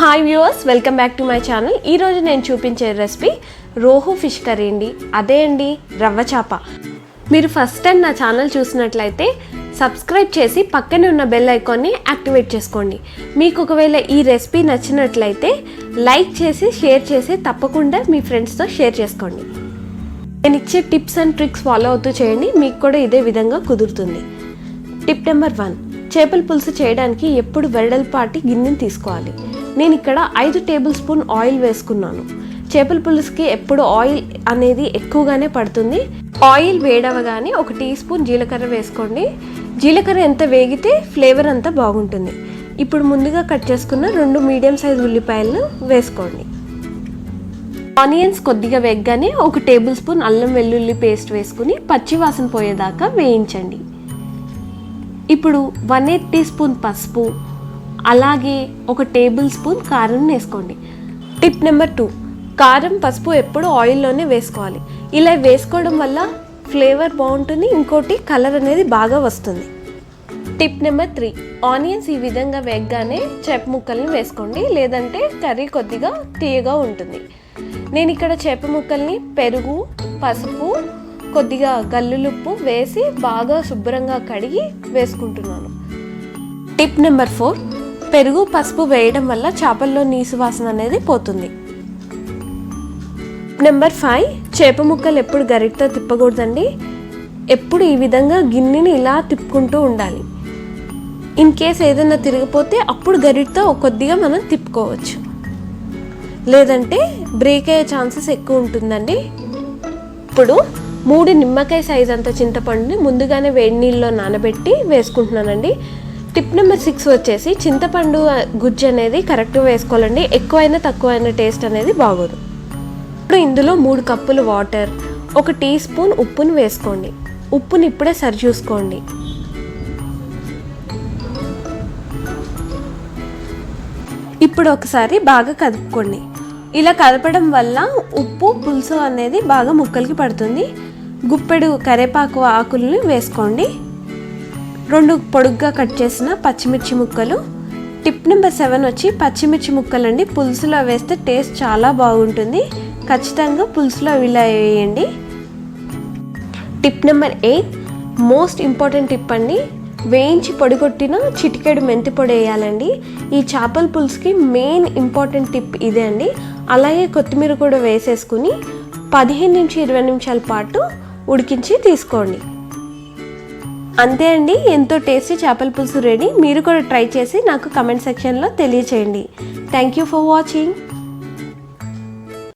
Hi viewers, welcome back to my channel. ఈరోజు నేను చూపించే రెసిపీ రోహు ఫిష్ కర్రీ అండి. అదే అండి, రవ్వ చేప. మీరు ఫస్ట్ టైం నా ఛానల్ చూసినట్లయితే సబ్స్క్రైబ్ చేసి పక్కనే ఉన్న బెల్ ఐకాన్ని యాక్టివేట్ చేసుకోండి. మీకు ఒకవేళ ఈ రెసిపీ నచ్చినట్లయితే లైక్ చేసి షేర్ చేసి తప్పకుండా మీ ఫ్రెండ్స్తో షేర్ చేసుకోండి. నేను ఇచ్చే టిప్స్ అండ్ ట్రిక్స్ ఫాలో అవుతూ చేయండి, మీకు కూడా ఇదే విధంగా కుదురుతుంది. టిప్ నెంబర్ 1, చేపల పులుసు చేయడానికి ఎప్పుడు వెడల్పాటి గిన్నెని తీసుకోవాలి. నేను ఇక్కడ 5 టేబుల్ స్పూన్ ఆయిల్ వేసుకున్నాను. చేపల పులుసుకి ఎప్పుడు ఆయిల్ అనేది ఎక్కువగానే పడుతుంది. ఆయిల్ వేడవగానే 1 టీ స్పూన్ జీలకర్ర వేసుకోండి. జీలకర్ర ఎంత వేగితే ఫ్లేవర్ అంతా బాగుంటుంది. ఇప్పుడు ముందుగా కట్ చేసుకున్న 2 మీడియం సైజ్ ఉల్లిపాయలను వేసుకోండి. ఆనియన్స్ కొద్దిగా వేగగానే 1 టేబుల్ స్పూన్ అల్లం వెల్లుల్లి పేస్ట్ వేసుకుని పచ్చి వాసన పోయేదాకా వేయించండి. ఇప్పుడు 1/8 టీ స్పూన్ పసుపు, అలాగే 1 టేబుల్ స్పూన్ కారం వేసుకోండి. టిప్ నెంబర్ 2, కారం పసుపు ఎప్పుడు ఆయిల్లోనే వేసుకోవాలి. ఇలా వేసుకోవడం వల్ల ఫ్లేవర్ బాగుంటుంది, ఇంకోటి కలర్ అనేది బాగా వస్తుంది. టిప్ నెంబర్ 3, ఆనియన్స్ ఈ విధంగా వేగగానే చేప ముక్కల్ని వేసుకోండి, లేదంటే కర్రీ కొద్దిగా తీయగా ఉంటుంది. నేను ఇక్కడ చేప ముక్కల్ని పెరుగు, పసుపు, కొద్దిగా గల్లులుప్పు వేసి బాగా శుభ్రంగా కడిగి వేసుకుంటున్నాను. టిప్ నెంబర్ 4, పెరుగు పసుపు వేయడం వల్ల చేపల్లో నీసు వాసన అనేది పోతుంది. నెంబర్ 5, చేప ముక్కలు ఎప్పుడు గరిటతో తిప్పకూడదండి. ఎప్పుడు ఈ విధంగా గిన్నెని ఇలా తిప్పుకుంటూ ఉండాలి. ఇన్ కేస్ ఏదైనా తిరిగిపోతే అప్పుడు గరిటతో కొద్దిగా మనం తిప్పుకోవచ్చు, లేదంటే బ్రేక్ అయ్యే ఛాన్సెస్ ఎక్కువ ఉంటుందండి. ఇప్పుడు 3 నిమ్మకాయ సైజ్ అంత చింతపండుని ముందుగానే వేడి నీళ్ళలో నానబెట్టి వేసుకుంటున్నానండి. టిప్ నెంబర్ 6 వచ్చేసి చింతపండు గుజ్జు అనేది కరెక్ట్గా వేసుకోవాలండి. ఎక్కువైనా తక్కువైనా టేస్ట్ అనేది బాగోదు. ఇప్పుడు ఇందులో 3 కప్పులు వాటర్, 1 టీ స్పూన్ ఉప్పుని వేసుకోండి. ఉప్పుని ఇప్పుడే సరి చూసుకోండి. ఇప్పుడు ఒకసారి బాగా కలుపుకోండి. ఇలా కలపడం వల్ల ఉప్పు పులుసు అనేది బాగా ముక్కలకి పడుతుంది. గుప్పెడు కరివేపాకు ఆకుల్ని వేసుకోండి. 2 పొడుగ్గా కట్ చేసిన పచ్చిమిర్చి ముక్కలు. టిప్ నెంబర్ 7 వచ్చి పచ్చిమిర్చి ముక్కలండి. పులుసులో వేస్తే టేస్ట్ చాలా బాగుంటుంది. ఖచ్చితంగా పులుసులో ఇలా వేయండి. Tip number 8, most important tip అండి. వేయించి పొడి కొట్టిన చిటికెడు మెంతి పొడి వేయాలండి. ఈ చేపల పులుసుకి మెయిన్ ఇంపార్టెంట్ టిప్ ఇదే అండి. అలాగే కొత్తిమీర కూడా వేసేసుకుని 15 నుంచి 20 నిమిషాల పాటు ఉడికించి తీసుకోండి. అంతే అండి, ఎంతో టేస్టీ చేపల పులుసు రెడీ. మీరు కూడా ట్రై చేసి నాకు కమెంట్ సెక్షన్లో తెలియచేయండి. Thank you for watching.